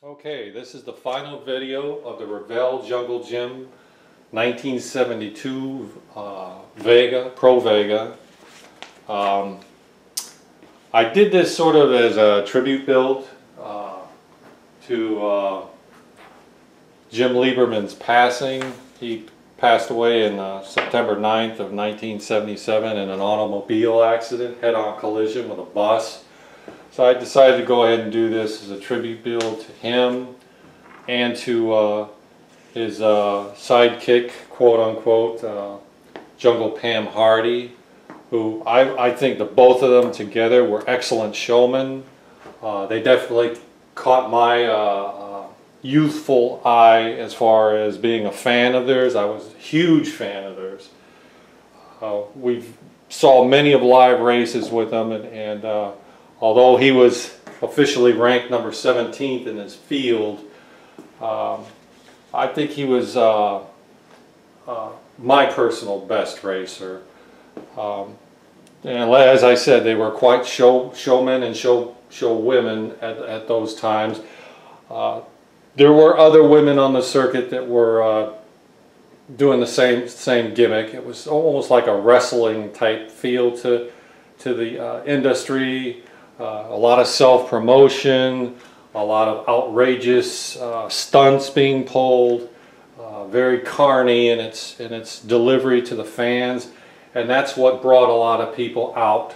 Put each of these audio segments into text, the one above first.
Okay, this is the final video of the Revell Jungle Gym 1972 Pro Vega. I did this sort of as a tribute build to Jim Liberman's passing. He passed away in September 9th of 1977 in an automobile accident, head-on collision with a bus. So I decided to go ahead and do this as a tribute build to him and to his sidekick, quote-unquote, Jungle Pam Hardy, who I think the both of them together were excellent showmen. They definitely caught my youthful eye as far as being a fan of theirs. I was a huge fan of theirs. We saw many of live races with them, and although he was officially ranked number 17th in his field, I think he was my personal best racer. And as I said, they were quite showmen and show women at those times. There were other women on the circuit that were doing the same gimmick. It was almost like a wrestling type feel to the industry. A lot of self-promotion, a lot of outrageous stunts being pulled, very carny in its delivery to the fans, and that's what brought a lot of people out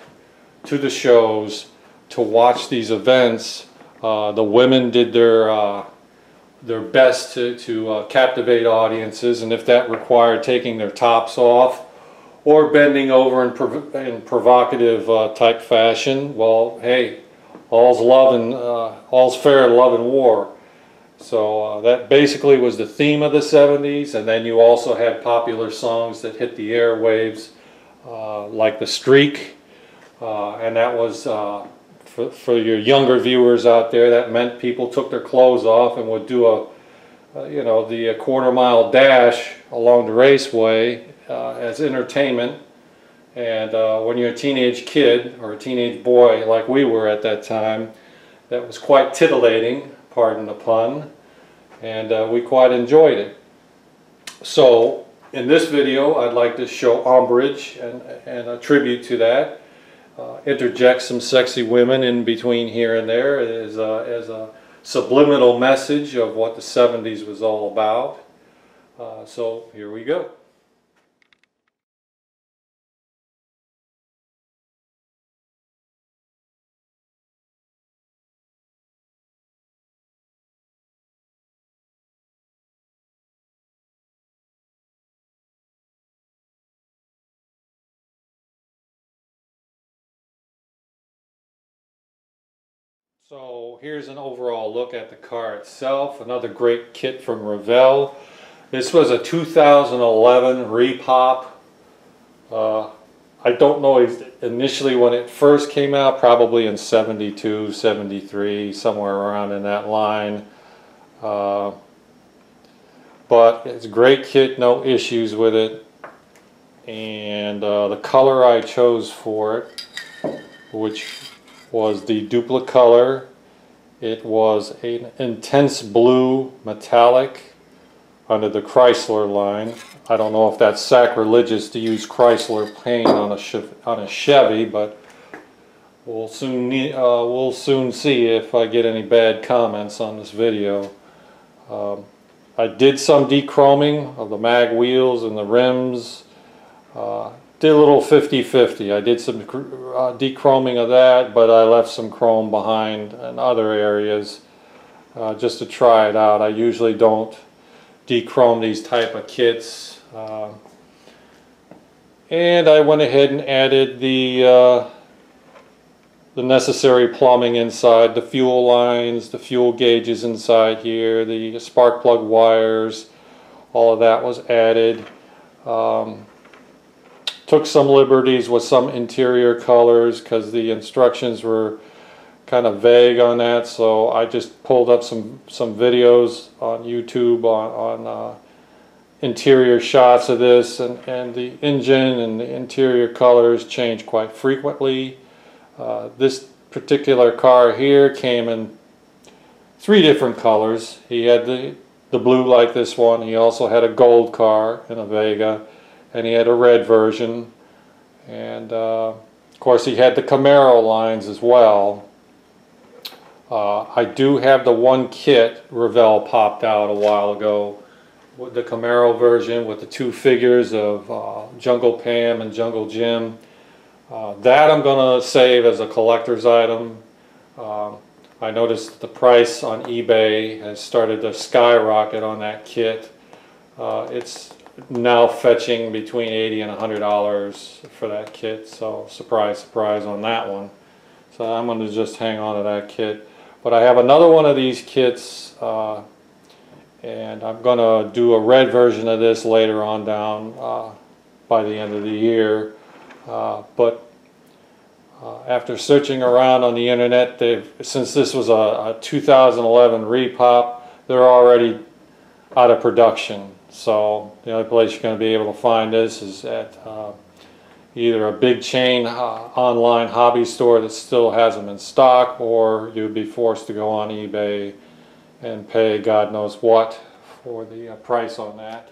to the shows to watch these events. The women did their best to captivate audiences, and if that required taking their tops off or bending over in provocative type fashion, well, hey, all's fair in love and war. So that basically was the theme of the 70s, and then you also had popular songs that hit the airwaves, like The Streak, and that was, for your younger viewers out there, that meant people took their clothes off and would do the quarter-mile dash along the raceway as entertainment. And when you're a teenage kid or a teenage boy like we were at that time, that was quite titillating, pardon the pun, and we quite enjoyed it. So in this video I'd like to show homage and a tribute to that, interject some sexy women in between here and there as a subliminal message of what the 70s was all about. So here we go. So here's an overall look at the car itself. Another great kit from Revell. This was a 2011 repop. I don't know initially when it first came out, probably in 72, 73, somewhere around in that line. But it's a great kit, no issues with it. And the color I chose for it, which was the duplicate color. It was an intense blue metallic under the Chrysler line. I don't know if that's sacrilegious to use Chrysler paint on a Chevy, but we'll soon see if I get any bad comments on this video. I did some dechroming of the mag wheels and the rims. Did a little 50-50. I did some dechroming of that, but I left some chrome behind in other areas just to try it out. I usually don't dechrome these type of kits. And I went ahead and added the necessary plumbing inside, the fuel lines, the fuel gauges inside here, the spark plug wires, all of that was added. Took some liberties with some interior colors because the instructions were kind of vague on that, so I just pulled up some videos on YouTube on interior shots of this, and the engine and the interior colors change quite frequently. This particular car here came in three different colors. He had the blue like this one. He also had a gold car in a Vega, and he had a red version. And of course he had the Camaro lines as well. I do have the one kit Revell popped out a while ago with the Camaro version with the two figures of Jungle Pam and Jungle Jim. That I'm going to save as a collector's item. I noticed the price on eBay has started to skyrocket on that kit. It's now fetching between $80 and $100 for that kit, so surprise, surprise on that one. So I'm going to just hang on to that kit. But I have another one of these kits, and I'm going to do a red version of this later on down by the end of the year. After searching around on the internet, since this was a 2011 repop, they're already out of production. So the only place you're going to be able to find this is at either a big chain online hobby store that still has them in stock, or you'd be forced to go on eBay and pay God knows what for the price on that.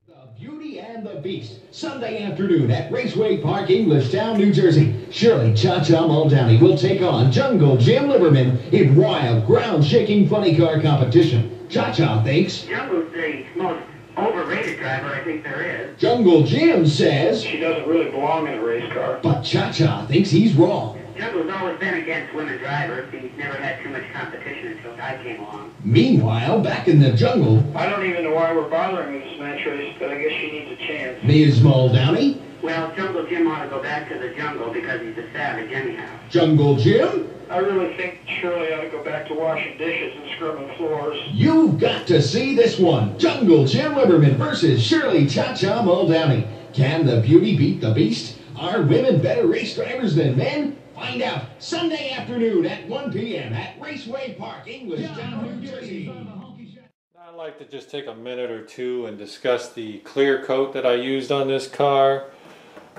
The Beauty and the Beast, Sunday afternoon at Raceway Park, Englishtown, New Jersey. Shirley Cha-Cha Muldowney will take on Jungle Jim Liberman in wild, ground-shaking funny car competition. Cha-Cha thinks Jungle's the most overrated driver I think there is. Jungle Jim says she doesn't really belong in a race car. But Cha-Cha thinks he's wrong. Jungle's always been against women drivers. He's never had too much competition until I came along. Meanwhile, back in the jungle, I don't even know why we're bothering with this match race, but I guess she needs a chance. Ms. Muldowney, Well, Jungle Jim ought to go back to the jungle because he's a savage anyhow. Jungle Jim, I really think Shirley ought to go back to washing dishes and scrubbing floors. you've got to see this one. Jungle Jim Liberman versus Shirley Cha-Cha Muldowney. Can the beauty beat the beast? Are women better race drivers than men? Find out Sunday afternoon at 1 p.m. at Raceway Park, Englishtown, New Jersey. I'd like to just take a minute or two and discuss the clear coat that I used on this car.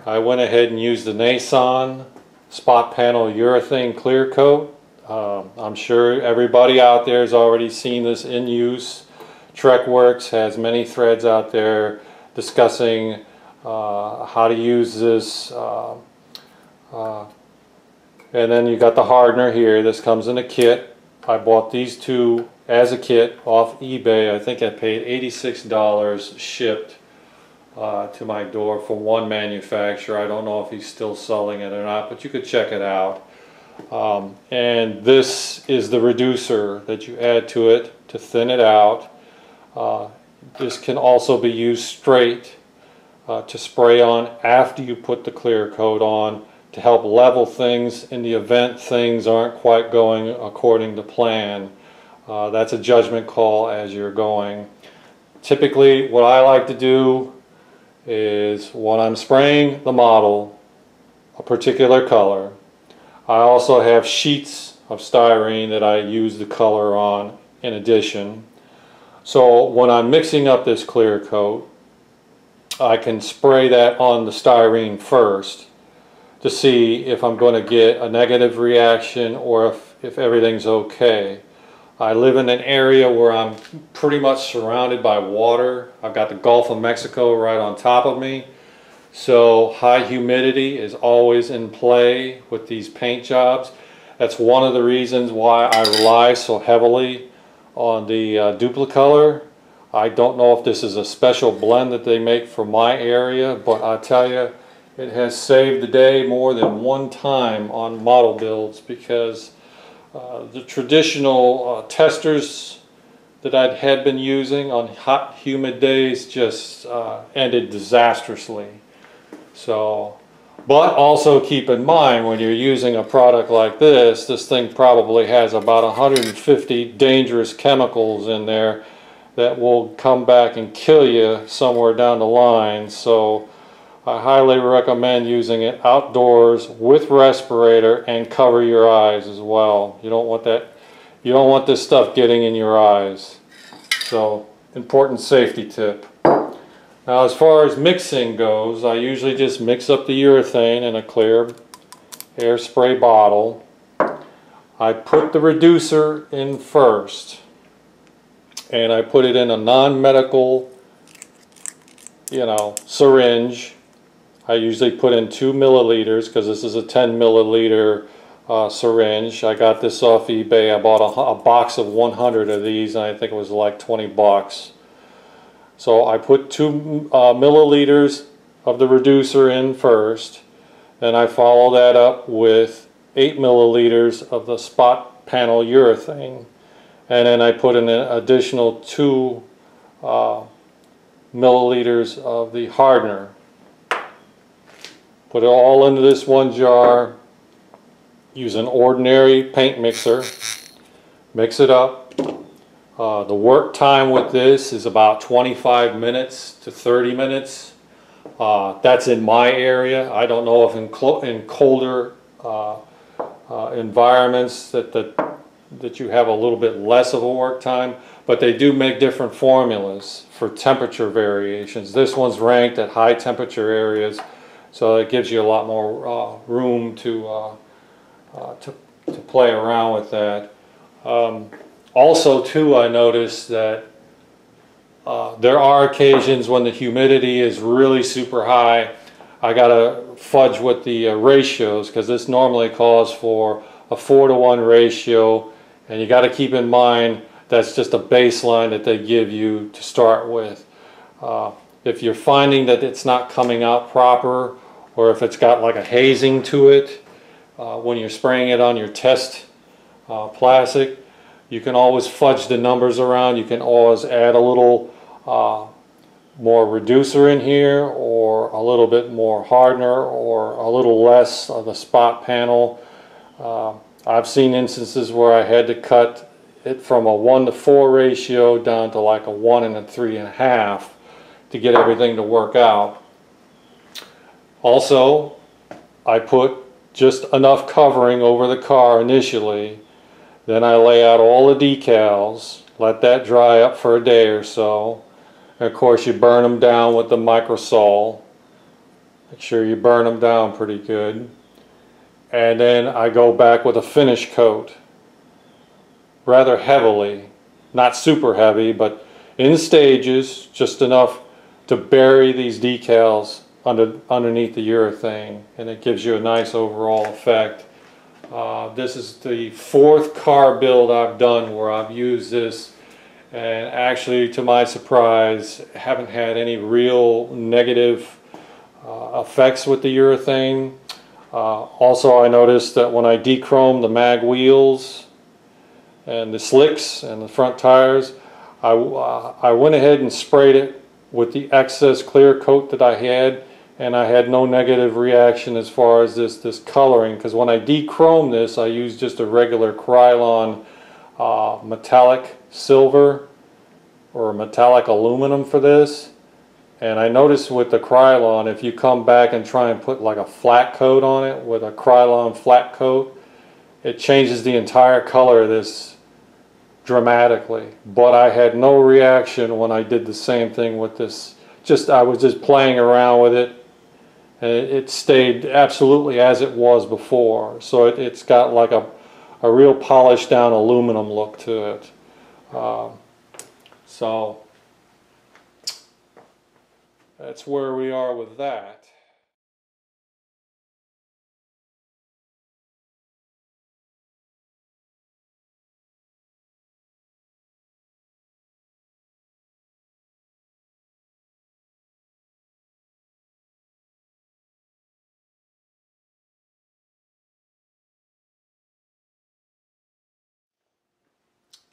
I went ahead and used the Nason spot panel urethane clear coat. I'm sure everybody out there has already seen this in use. TrekWorks has many threads out there discussing how to use this. And then you got the hardener here. This comes in a kit. I bought these two as a kit off eBay. I think I paid $86 shipped to my door from one manufacturer. I don't know if he's still selling it or not, but you could check it out. And this is the reducer that you add to it to thin it out. This can also be used straight to spray on after you put the clear coat on, to help level things in the event things aren't quite going according to plan. That's a judgment call as you're going. Typically what I like to do is when I'm spraying the model a particular color, I also have sheets of styrene that I use the color on in addition. So when I'm mixing up this clear coat, I can spray that on the styrene first to see if I'm going to get a negative reaction or if everything's okay. I live in an area where I'm pretty much surrounded by water. I've got the Gulf of Mexico right on top of me. So high humidity is always in play with these paint jobs. That's one of the reasons why I rely so heavily on the Duplicolor. I don't know if this is a special blend that they make for my area, but I tell you, it has saved the day more than one time on model builds, because the traditional testers that I had been using on hot, humid days just ended disastrously. So, but also keep in mind, when you're using a product like this thing probably has about 150 dangerous chemicals in there that will come back and kill you somewhere down the line. So I highly recommend using it outdoors with respirator and cover your eyes as well. You don't want that, you don't want this stuff getting in your eyes. So, important safety tip. Now as far as mixing goes, I usually just mix up the urethane in a clear air spray bottle. I put the reducer in first, and I put it in a non-medical, syringe. I usually put in 2 milliliters because this is a 10 milliliter syringe. I got this off eBay. I bought a box of 100 of these, and I think it was like 20 bucks. So I put 2 milliliters of the reducer in first, then I follow that up with 8 milliliters of the spot panel urethane, and then I put in an additional 2 milliliters of the hardener. Put it all into this one jar. Use an ordinary paint mixer. Mix it up. The work time with this is about 25 minutes to 30 minutes. That's in my area. I don't know if in colder environments that you have a little bit less of a work time, but they do make different formulas for temperature variations. This one's ranked at high temperature areas, so it gives you a lot more room to play around with that. Also too, I noticed that there are occasions when the humidity is really super high. I gotta fudge with the ratios, because this normally calls for a 4-to-1 ratio, and you got to keep in mind that's just a baseline that they give you to start with. If you're finding that it's not coming out proper, or if it's got like a hazing to it when you're spraying it on your test plastic, you can always fudge the numbers around. You can always add a little more reducer in here, or a little bit more hardener, or a little less of the spot panel. I've seen instances where I had to cut it from a 1-to-4 ratio down to like a 1 and a 3.5 to get everything to work out. Also, I put just enough covering over the car initially. Then I lay out all the decals, let that dry up for a day or so. And of course you burn them down with the microsol. Make sure you burn them down pretty good. And then I go back with a finish coat, rather heavily, not super heavy, but in stages, just enough to bury these decals underneath the urethane, and it gives you a nice overall effect. This is the 4th car build I've done where I've used this, and actually, to my surprise, haven't had any real negative effects with the urethane. Also, I noticed that when I dechrome the mag wheels and the slicks and the front tires, I went ahead and sprayed it with the excess clear coat that I had, and I had no negative reaction as far as this coloring, because when I dechrome this, I used just a regular Krylon metallic silver or metallic aluminum for this. And I noticed with the Krylon, if you come back and try and put like a flat coat on it with a Krylon flat coat, it changes the entire color of this dramatically. But I had no reaction when I did the same thing with this. I was just playing around with it, and it stayed absolutely as it was before. So it's got like a real polished down aluminum look to it. So that's where we are with that.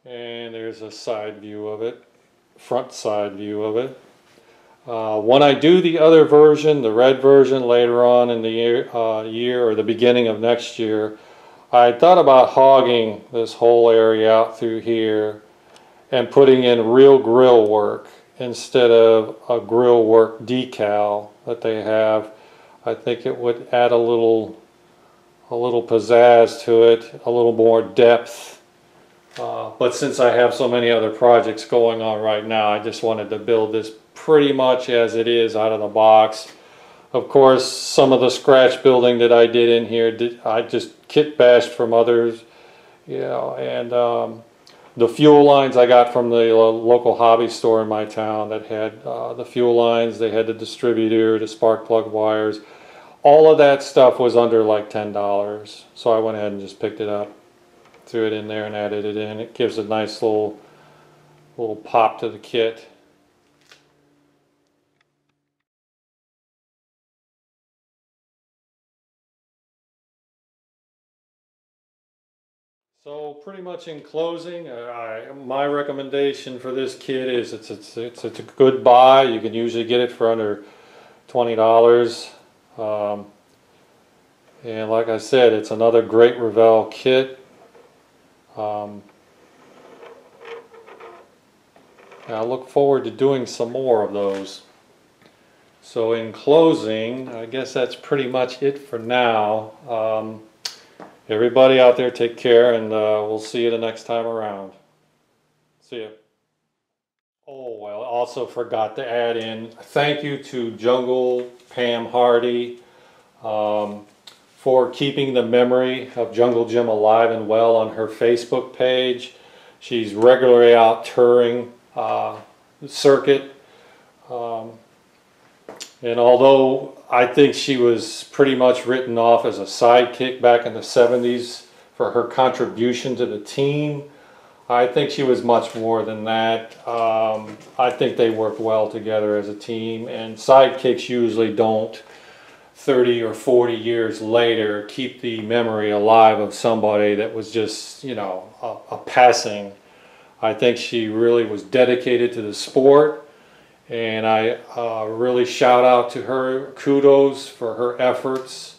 And there's a side view of it, front side view of it. When I do the other version, the red version, later on in the year or the beginning of next year, I thought about hogging this whole area out through here and putting in real grill work. instead of a grill work decal that they have. I think it would add a little pizzazz to it, a little more depth. But since I have so many other projects going on right now, I just wanted to build this pretty much as it is out of the box. Of course, some of the scratch building that I did in here, I just kit bashed from others, you know, and the fuel lines I got from the local hobby store in my town that had the fuel lines. They had the distributor, the spark plug wires. All of that stuff was under like $10. So I went ahead and just picked it up, threw it in there and added it in. It gives a nice little pop to the kit. So pretty much in closing, my recommendation for this kit is it's a good buy. You can usually get it for under $20. And like I said, it's another great Revell kit. I look forward to doing some more of those. So in closing, I guess that's pretty much it for now. Everybody out there, take care, and we'll see you the next time around. See ya. Oh, well, I also forgot to add in thank you to Jungle Pam Hardy for keeping the memory of Jungle Jim alive and well on her Facebook page. She's regularly out touring the circuit. And although I think she was pretty much written off as a sidekick back in the 70s for her contribution to the team, I think she was much more than that. I think they worked well together as a team, and sidekicks usually don't 30 or 40 years later keep the memory alive of somebody that was just, you know, a passing. I think she really was dedicated to the sport. And I really shout out to her, kudos for her efforts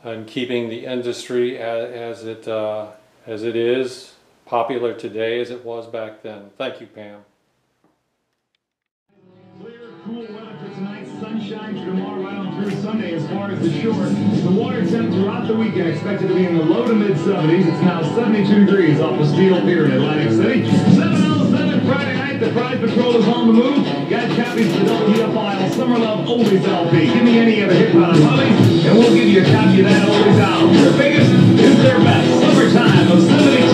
in keeping the industry as it is, popular today as it was back then. Thank you, Pam. Clear, cool weather for tonight. Sunshine for tomorrow, right on through Sunday as far as the shore. The water temp throughout the weekend expected to be in the low to mid 70s. It's now 72 degrees off the Steel Pier in Atlantic City. 7:07 Friday night. The Prize Patrol is on the move. Got copies of the WFI Summer Love Oldies LP. Give me any other hit by the Hollies, and we'll give you a copy of that Oldies album. Their biggest is their best. Summertime of 72.